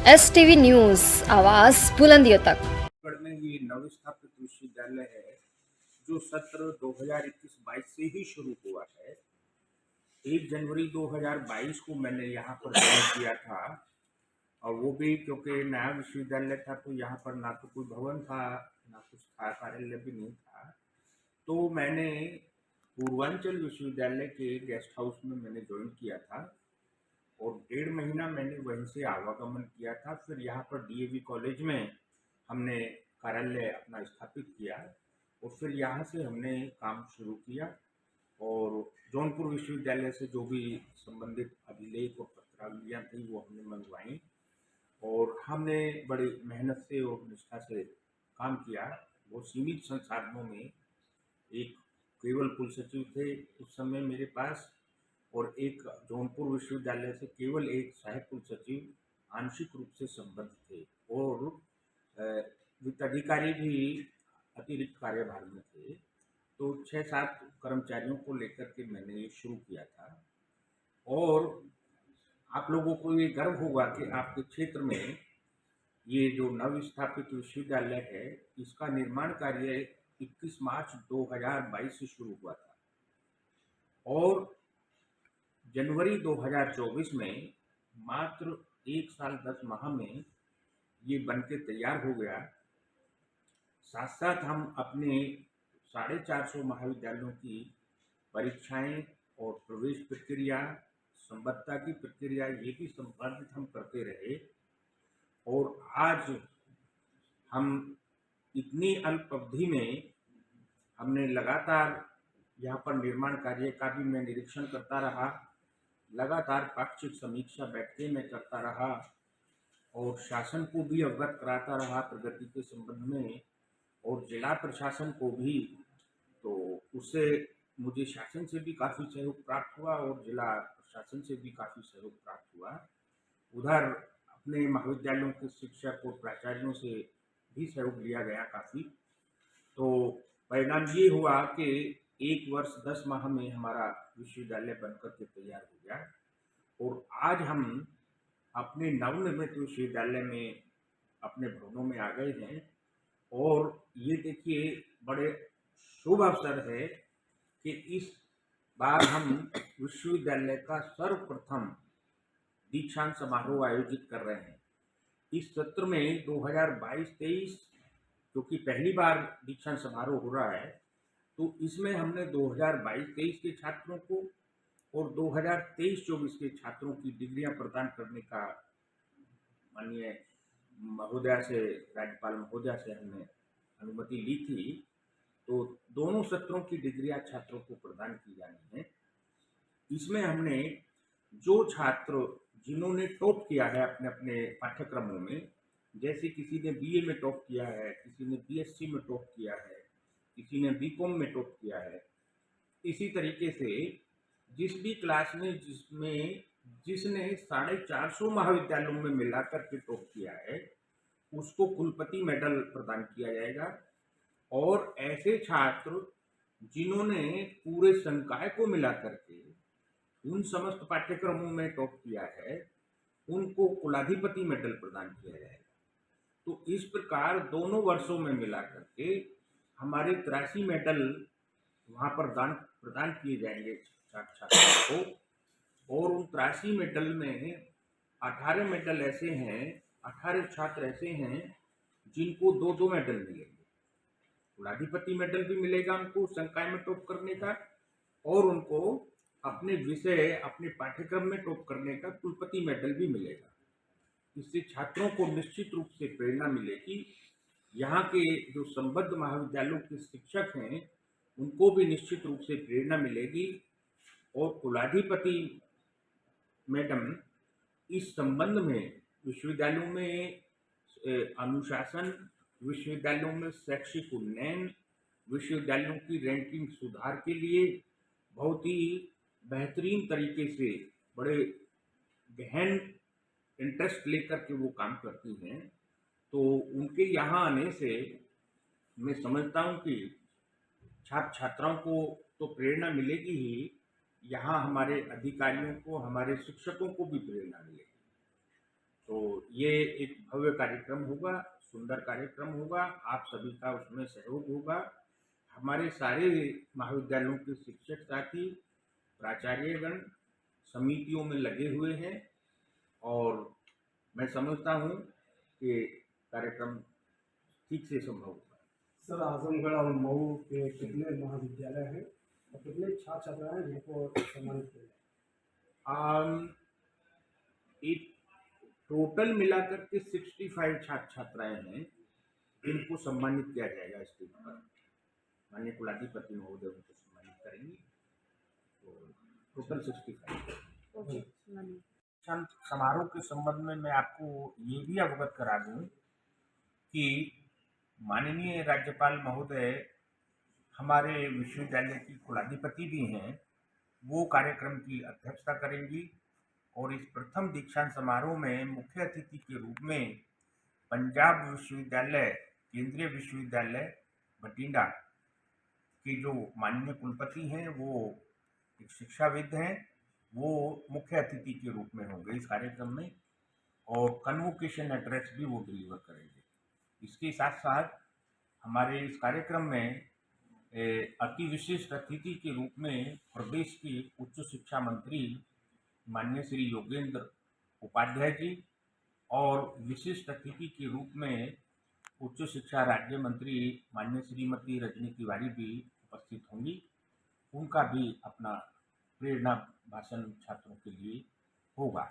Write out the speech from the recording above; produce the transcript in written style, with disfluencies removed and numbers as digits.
STV news आवाज़ बुलंदियों तक। छत्तीसगढ़ में ये नवस्थापित विश्वविद्यालय है जो सत्र 2021-22 से ही शुरू हुआ है। 1 जनवरी 2022 को मैंने यहाँ पर ज्वाइन किया था और वो भी क्योंकि नया विश्वविद्यालय था तो यहाँ पर ना तो कोई भवन था, ना कुछ था, कार्यालय भी नहीं था। तो मैंने पूर्वांचल विश्वविद्यालय के गेस्ट हाउस में मैंने ज्वाइन किया था और 1.5 महीना मैंने वहीं से आवागमन किया था। फिर यहाँ पर DAV कॉलेज में हमने कार्यालय अपना स्थापित किया और फिर यहाँ से हमने काम शुरू किया और जौनपुर विश्वविद्यालय से जो भी संबंधित अभिलेख और पत्रावलियाँ थी वो हमने मंगवाई और हमने बड़ी मेहनत से और निष्ठा से काम किया। वो सीमित संसाधनों में एक केवल कुलसचिव थे उस समय मेरे पास और एक जौनपुर विश्वविद्यालय से केवल एक सहायक कुलसचिव आंशिक रूप से संबद्ध थे और वित्त अधिकारी भी अतिरिक्त कार्यभार में थे। तो 6-7 कर्मचारियों को लेकर के मैंने ये शुरू किया था और आप लोगों को ये गर्व होगा कि आपके क्षेत्र में ये जो नवस्थापित विश्वविद्यालय है इसका निर्माण कार्य 21 मार्च 2022 से शुरू हुआ था और जनवरी 2024 में मात्र 1 साल 10 माह में ये बन के तैयार हो गया। साथ साथ हम अपने 450 महाविद्यालयों की परीक्षाएं और प्रवेश प्रक्रिया, संबद्धता की प्रक्रिया ये भी संपादित हम करते रहे और आज हम इतनी अल्प अवधि में हमने लगातार यहाँ पर निर्माण कार्य का भी मैं निरीक्षण करता रहा, लगातार पाक्षिक समीक्षा बैठकें मैं करता रहा और शासन को भी अवगत कराता रहा प्रगति के संबंध में और जिला प्रशासन को भी। तो उससे मुझे शासन से भी काफ़ी सहयोग प्राप्त हुआ और जिला प्रशासन से भी काफ़ी सहयोग प्राप्त हुआ। उधर अपने महाविद्यालयों के शिक्षक और प्राचार्यों से भी सहयोग लिया गया काफ़ी। तो परिणाम ये हुआ कि 1 वर्ष 10 माह में हमारा विश्वविद्यालय बनकर के तैयार हो गया और आज हम अपने नवनिर्मित विश्वविद्यालय में अपने भवनों में आ गए हैं और ये देखिए बड़े शुभ अवसर है कि इस बार हम विश्वविद्यालय का सर्वप्रथम दीक्षांत समारोह आयोजित कर रहे हैं। इस सत्र में 2022-23 क्योंकि पहली बार दीक्षांत समारोह हो रहा है तो इसमें हमने 2022-23 के छात्रों को और 2023-24 के छात्रों की डिग्रियां प्रदान करने का माननीय महोदया से, राज्यपाल महोदया से हमने अनुमति ली थी। तो दोनों सत्रों की डिग्रियां छात्रों को प्रदान की जानी है। इसमें हमने जो छात्र जिन्होंने टॉप किया है अपने अपने पाठ्यक्रमों में, जैसे किसी ने BA में टॉप किया है, किसी ने BSc में टॉप किया है, किसी ने BCom में टॉप किया है, इसी तरीके से जिस भी क्लास में जिसने 450 महाविद्यालयों में मिलाकर के टॉप किया है उसको कुलपति मेडल प्रदान किया जाएगा और ऐसे छात्र जिन्होंने पूरे संकाय को मिलाकर के उन समस्त पाठ्यक्रमों में टॉप किया है उनको कुलाधिपति मेडल प्रदान किया जाएगा। तो इस प्रकार दोनों वर्षों में मिलाकर के हमारे 83 मेडल वहाँ पर प्रदान किए जाएंगे छात्रों को और उन 83 मेडल में 18 मेडल ऐसे हैं, 18 छात्र ऐसे हैं जिनको 2-2 मेडल मिलेंगे। कुलाधिपति मेडल भी मिलेगा उनको संकाय में टॉप करने का और उनको अपने विषय, अपने पाठ्यक्रम में टॉप करने का कुलपति मेडल भी मिलेगा। इससे छात्रों को निश्चित रूप से प्रेरणा मिलेगी। यहाँ के जो संबद्ध महाविद्यालयों के शिक्षक हैं उनको भी निश्चित रूप से प्रेरणा मिलेगी और कुलाधिपति मैडम इस संबंध में विश्वविद्यालयों में अनुशासन, विश्वविद्यालयों में शैक्षिक उन्नयन, विश्वविद्यालयों की रैंकिंग सुधार के लिए बहुत ही बेहतरीन तरीके से बड़े गहन इंटरेस्ट लेकर के वो काम करती हैं। तो उनके यहाँ आने से मैं समझता हूँ कि छात्र छात्राओं को तो प्रेरणा मिलेगी ही, यहाँ हमारे अधिकारियों को, हमारे शिक्षकों को भी प्रेरणा मिलेगी। तो ये एक भव्य कार्यक्रम होगा, सुंदर कार्यक्रम होगा, आप सभी का उसमें सहयोग होगा। हमारे सारे महाविद्यालयों के शिक्षक साथी, प्राचार्यगण समितियों में लगे हुए हैं और मैं समझता हूँ कि कार्यक्रम ठीक से संभव होगा। सर, आजमगढ़ और मऊ के कितने महाविद्यालय हैं और कितने छात्र छात्राएं हैं जिनको सम्मानित किया जाए? एक टोटल मिलाकर के 65 छात्र छात्राएं हैं जिनको सम्मानित किया जाएगा स्टेज पर। माननीय कुलाधिपति महोदय उनको सम्मानित करेंगे, तो टोटल 65। दीक्षांत समारोह के संबंध में मैं आपको ये भी अवगत करा दूं कि माननीय राज्यपाल महोदय हमारे विश्वविद्यालय की कुलाधिपति भी हैं, वो कार्यक्रम की अध्यक्षता करेंगी और इस प्रथम दीक्षांत समारोह में मुख्य अतिथि के रूप में पंजाब विश्वविद्यालय, केंद्रीय विश्वविद्यालय बठिंडा के जो माननीय कुलपति हैं, वो एक शिक्षाविद हैं, वो मुख्य अतिथि के रूप में होंगे इस कार्यक्रम में और कन्वोकेशन एड्रेस भी वो डिलीवर करेंगे। इसके साथ साथ हमारे इस कार्यक्रम में अति विशिष्ट अतिथि के रूप में प्रदेश के उच्च शिक्षा मंत्री माननीय श्री योगेंद्र उपाध्याय जी और विशिष्ट अतिथि के रूप में उच्च शिक्षा राज्य मंत्री माननीय श्रीमती रजनी तिवारी भी उपस्थित होंगी। उनका भी अपना प्रेरणा भाषण छात्रों के लिए होगा।